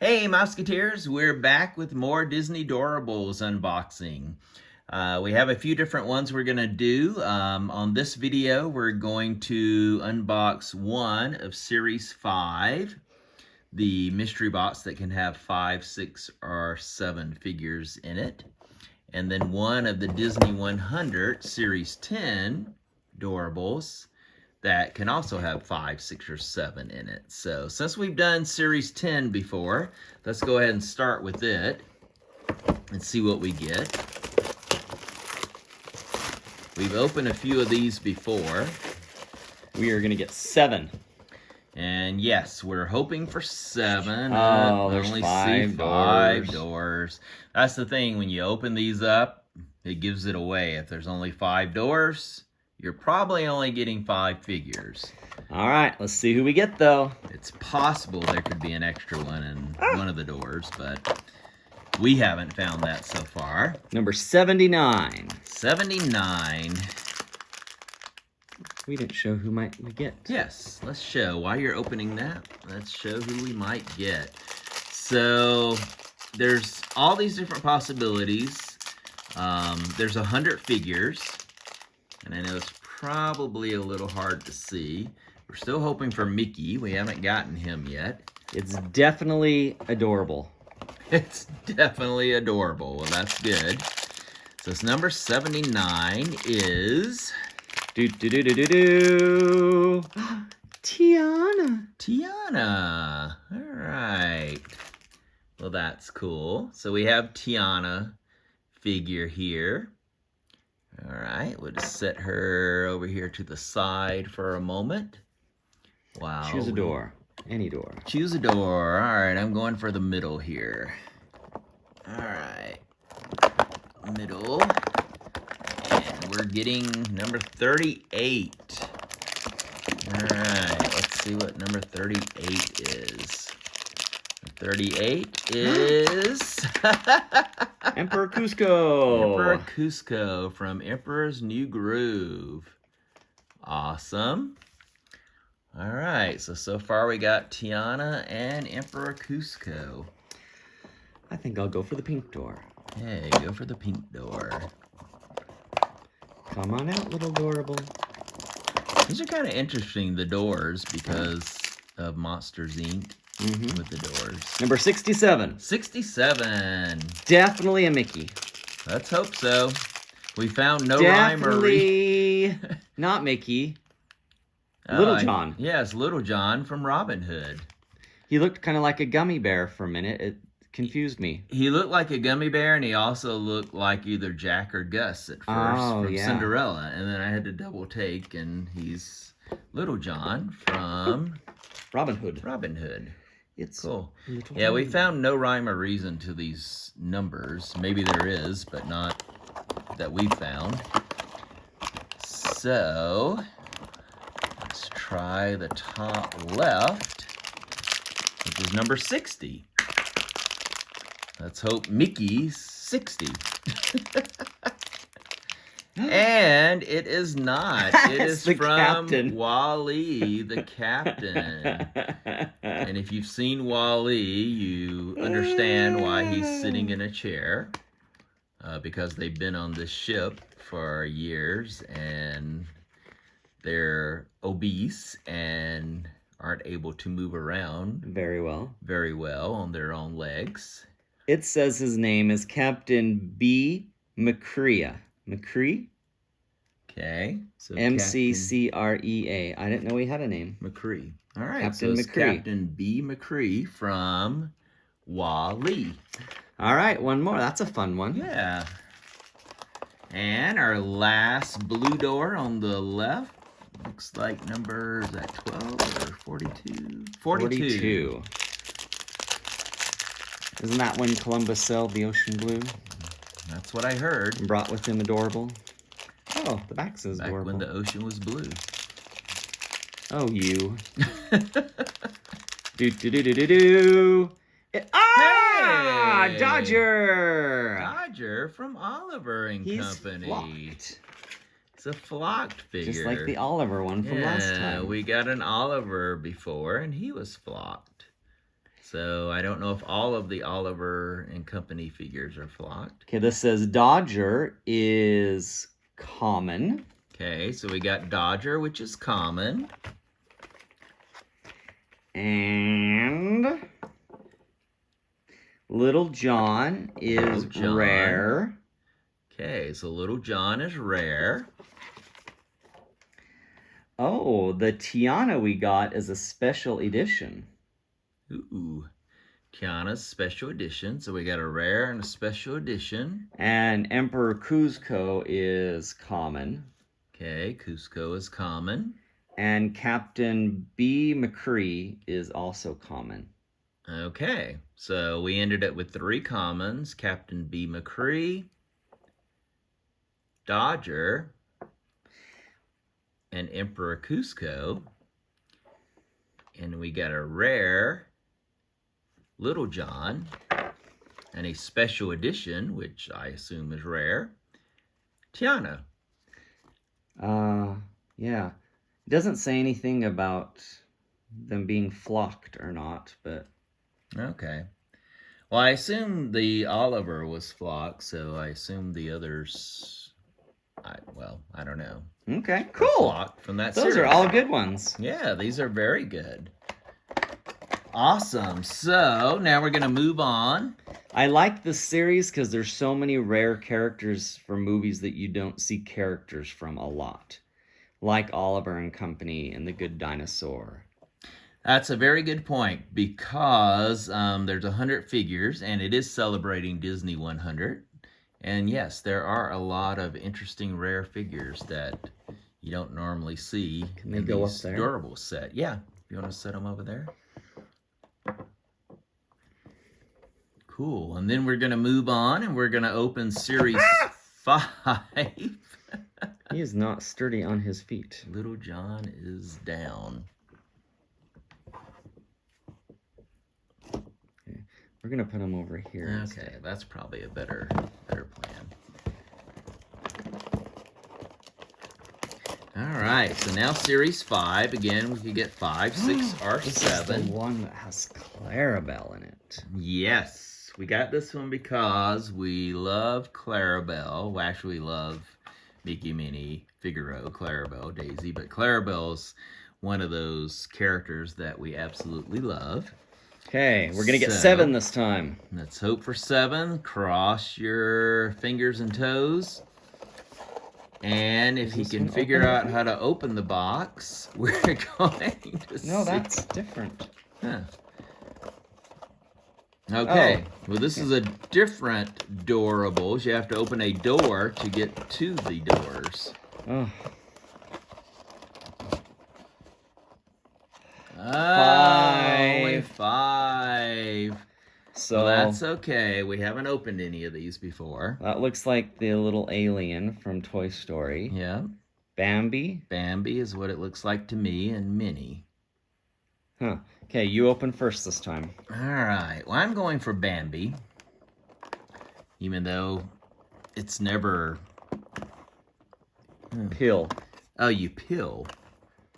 Hey Mouseketeers, we're back with more Disney Doorables unboxing. We have a few different ones we're going to do. On this video, we're going to unbox one of Series 5, the mystery box that can have 5, 6, or 7 figures in it. And then one of the Disney100 Series 10 Doorables that can also have 5, 6, or 7 in it. So since we've done Series 10 before, let's go ahead and start with it and see what we get. We've opened a few of these before. We are going to get 7. And yes, we're hoping for 7. Oh, there's only 5 see 5 doors. doors. That's the thing, when you open these up, it gives it away. If there's only 5 doors, you're probably only getting 5 figures. All right, let's see who we get, though. It's possible there could be an extra one in one of the doors, but we haven't found that so far. Number 79. 79. We didn't show who we get. Yes, let's show. While you're opening that, let's show who we might get. So there's all these different possibilities. There's 100 figures. And I know it's probably a little hard to see. We're still hoping for Mickey. We haven't gotten him yet. It's definitely adorable. It's definitely adorable. Well, that's good. So it's number 79 is... Tiana. Tiana. All right. Well, that's cool. So we have Tiana figure here. All right, we'll just set her over here to the side for a moment. Wow. Choose a door. Any door. Choose a door. All right, I'm going for the middle here. All right. Middle. And we're getting number 38. All right, let's see what number 38 is. 38 is... Emperor Cusco. Emperor Cusco from Emperor's New Groove. Awesome. All right, so far we got Tiana and Emperor Cusco. I think I'll go for the pink door. Hey, go for the pink door. Come on out, little Doorable. These are kind of interesting, the doors, because of Monsters, Inc. With the doors. Number 67. 67. Definitely a Mickey. Let's hope so. We found no rhyme or reason. Definitely not Mickey. Little John. Yes, Little John from Robin Hood. He looked kind of like a gummy bear for a minute. It confused me. He looked like a gummy bear, and he also looked like either Jack or Gus at first from Cinderella. And then I had to double take, and he's Little John from Robin Hood. Robin Hood. It's cool. Yeah, we found no rhyme or reason to these numbers. Maybe there is, but not that we found. So let's try the top left, which is number 60. Let's hope Mickey's 60. And it is not. It is from captain. Wall-E, the captain. And if you've seen Wall-E, you understand why he's sitting in a chair. Because they've been on this ship for years, and they're obese and aren't able to move around very well on their own legs. It says his name is Captain B. McCrea. McCree? Okay. So M-C-C-R-E-A. I didn't know he had a name. McCree. All right. Captain so it's McCree. Captain B. McCree from Wall-E. All right, one more. That's a fun one. Yeah. And our last blue door on the left looks like number, is that 12 or 42? 42. Isn't that when Columbus sailed the ocean blue? That's what I heard. And brought with him Adorable. Oh, the back says Back Doorable. when the ocean was blue. Oh, you. Do. Hey! Dodger! Dodger from Oliver and Company. Flocked. It's a flocked figure. Just like the Oliver one from last time. We got an Oliver before, and he was flocked. So I don't know if all of the Oliver and Company figures are flocked. Okay, this says Dodger is common. Okay, so we got Dodger, which is common. And Little John is rare. Okay, so Little John is rare. Oh, the Tiana we got is a special edition. Ooh, Tiana's special edition. So we got a rare and a special edition. And Emperor Kuzco is common. Okay, Cusco is common. And Captain B. McCree is also common. Okay, so we ended up with 3 commons. Captain B. McCree, Dodger, and Emperor Cusco. And we got a rare Little John and a special edition, which I assume is rare, Tiana. Yeah. It doesn't say anything about them being flocked or not, but... Okay. Well, I assume the Oliver was flocked, so I assume the others, I don't know. Okay, cool. Flocked from that Those series. are all good ones. Yeah, these are very good. Awesome. So now we're going to move on. I like this series because there's so many rare characters from movies that you don't see characters from a lot. Like Oliver and Company and The Good Dinosaur. That's a very good point because there's 100 figures and it is celebrating Disney 100. And yes, there are a lot of interesting rare figures that you don't normally see. Can they go up there? Doorables set. Yeah. You want to set them over there? Cool. And then we're going to move on and we're going to open Series 5. He is not sturdy on his feet. Little John is down. Okay. We're going to put him over here. Okay, instead. that's probably a better plan. All right, so now Series 5. Again, we could get 5, 6, or This 7. is the one that has Clarabelle in it. Yes, we got this one because we love Clarabelle. We actually love Mickey, Minnie, Figaro, Clarabelle, Daisy, but Clarabelle's one of those characters that we absolutely love. Okay, we're going to get So, 7 this time. Let's hope for 7. Cross your fingers and toes. And if he this can one figure open? out how to open the box, we're going to see. No, that's different. Huh. Okay, Oh, well this is a different Doorables. You have to open a door to get to the doors. Oh, Only 5. so Well, that's okay. We haven't opened any of these before. that looks like the little alien from Toy Story. Yeah, Bambi. Bambi is what it looks like to me, and Minnie. Huh. Okay, you open first this time. All right. Well, I'm going for Bambi, even though it's never... Pill. Oh, you pill.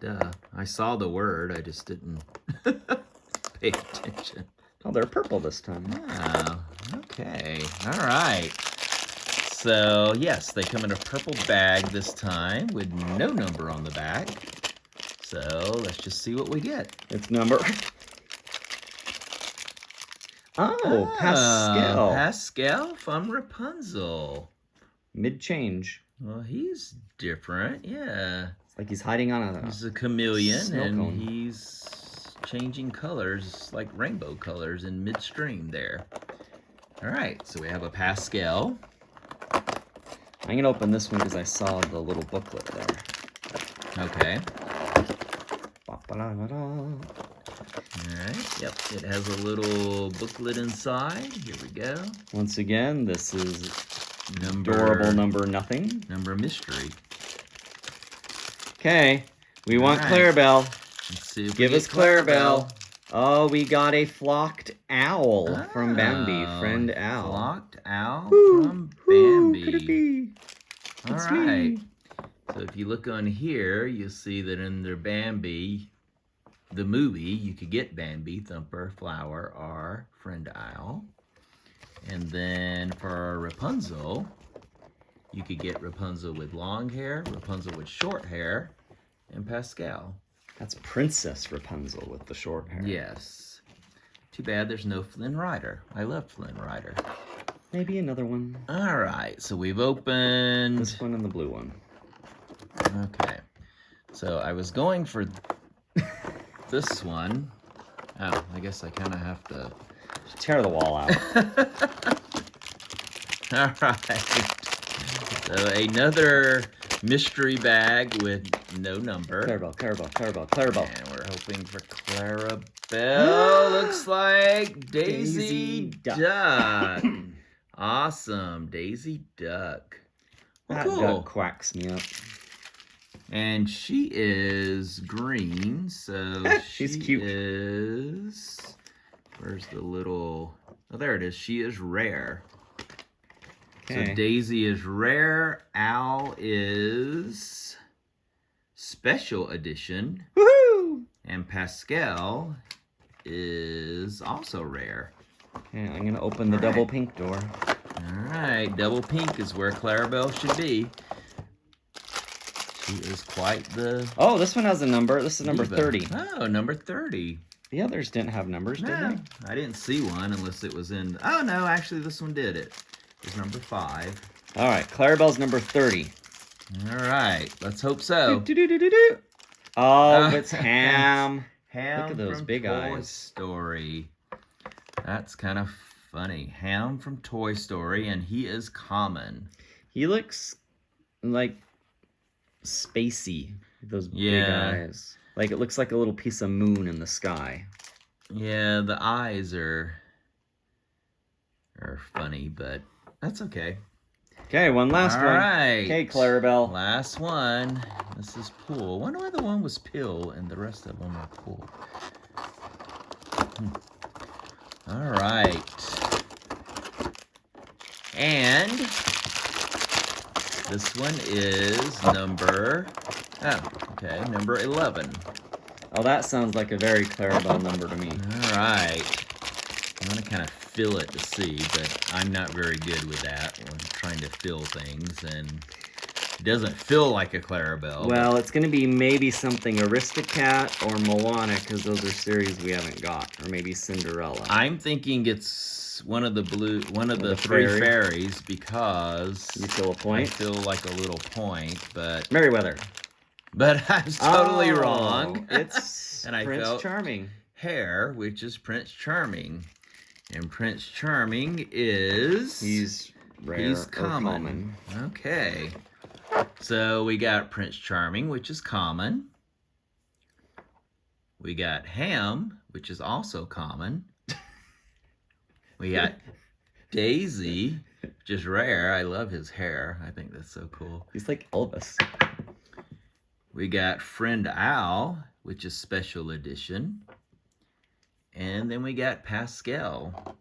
Duh. I saw the word. I just didn't pay attention. Oh, they're purple this time. Oh, okay. All right. So, yes, they come in a purple bag this time with no number on the back. So, let's just see what we get. It's number... Oh, Pascal. Pascal from Rapunzel. Mid-change. Well, he's different, yeah. It's like he's hiding on a... He's a chameleon, Snow and cone. he's changing colors, like rainbow colors in midstream there. All right, so we have a Pascal. I'm going to open this one because I saw the little booklet there. Okay. Ba-ba-da-ba-da. All right, yep, it has a little booklet inside. Here we go. Once again, this is Number Doorable number nothing. Number mystery. Okay, we want All right. Clarabelle. Let's see if Give we us get Clarabelle. Oh, we got a flocked owl from Bambi. Oh, Friend Owl. Flocked owl Who? from Who Bambi. could it be? All It's right. me. So if you look on here, you'll see that under Bambi, the movie, you could get Bambi, Thumper, Flower, or Friend Owl. And then for Rapunzel, you could get Rapunzel with long hair, Rapunzel with short hair, and Pascal. That's Princess Rapunzel with the short hair. Yes. Too bad there's no Flynn Rider. I love Flynn Rider. Maybe another one. All right, so we've opened... This one and the blue one. Okay. So I was going for this one. Oh, I guess I kind of have to... Tear the wall out. All right. So another mystery bag with no number. Clarabelle. And we're hoping for Clarabelle. Looks like Daisy Duck. Awesome. Daisy Duck. Well, That cool. duck quacks me up. And she is green, so She's she cute. is... Where's the little... Oh, there it is. She is rare. Okay. So Daisy is rare. Owl is special edition. Woohoo! And Pascal is also rare. Okay, I'm gonna open the All double right. pink door. All right, double pink is where Clarabelle should be. She is quite the... Oh, this one has a number. This is number diva. 30. Oh, number 30. The others didn't have numbers, did No, they? I didn't see one unless it was in... Oh, no, actually this one did it. It was number 5. All right, Clarabelle's number 30. All right, let's hope so. Do-do-do-do-do. Oh, it's Ham. Ham Look at those from big Toy eyes. Story. That's kind of funny. Ham from Toy Story, and he is common. He looks like spacey with those big Yeah. eyes. Like it looks like a little piece of moon in the sky. Yeah, the eyes are funny, but that's okay. Okay, one last All one. right. Okay, Clarabelle. Last one. This is Pool. I wonder why the one was Pill and the rest of them are Pool. All right. And this one is number... Oh, okay. Number 11. Oh, that sounds like a very Clarabelle number to me. All right. I'm going to kind of fill it to see, but I'm not very good with that. I'm trying to fill things, and it doesn't feel like a Clarabelle. Well, it's going to be maybe something Aristocat or Moana, because those are series we haven't got. Or maybe Cinderella. I'm thinking it's one of the The three fairy. fairies, because You feel a I point? feel like a little point, but Merryweather. I was totally Oh, wrong. It's And I Prince felt Charming. Hair, which is Prince Charming. And Prince Charming is... He's rare He's or common. Okay. So we got Prince Charming, which is common. We got Ham, which is also common. We got Daisy, which is rare. I love his hair. I think that's so cool. He's like Elvis. We got Friend Owl, which is special edition. And then we got Pascal,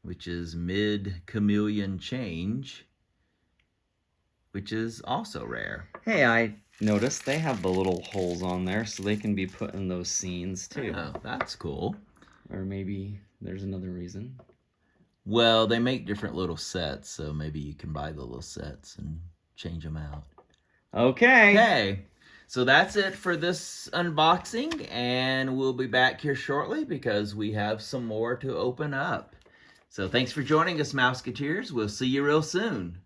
which is mid-chameleon change, which is also rare. Hey, I noticed they have the little holes on there so they can be put in those scenes too. Oh, that's cool. Or maybe there's another reason. Well, they make different little sets, so maybe you can buy the little sets and change them out. Okay. Okay, so that's it for this unboxing, and we'll be back here shortly because we have some more to open up. So thanks for joining us, Mouseketeers. We'll see you real soon.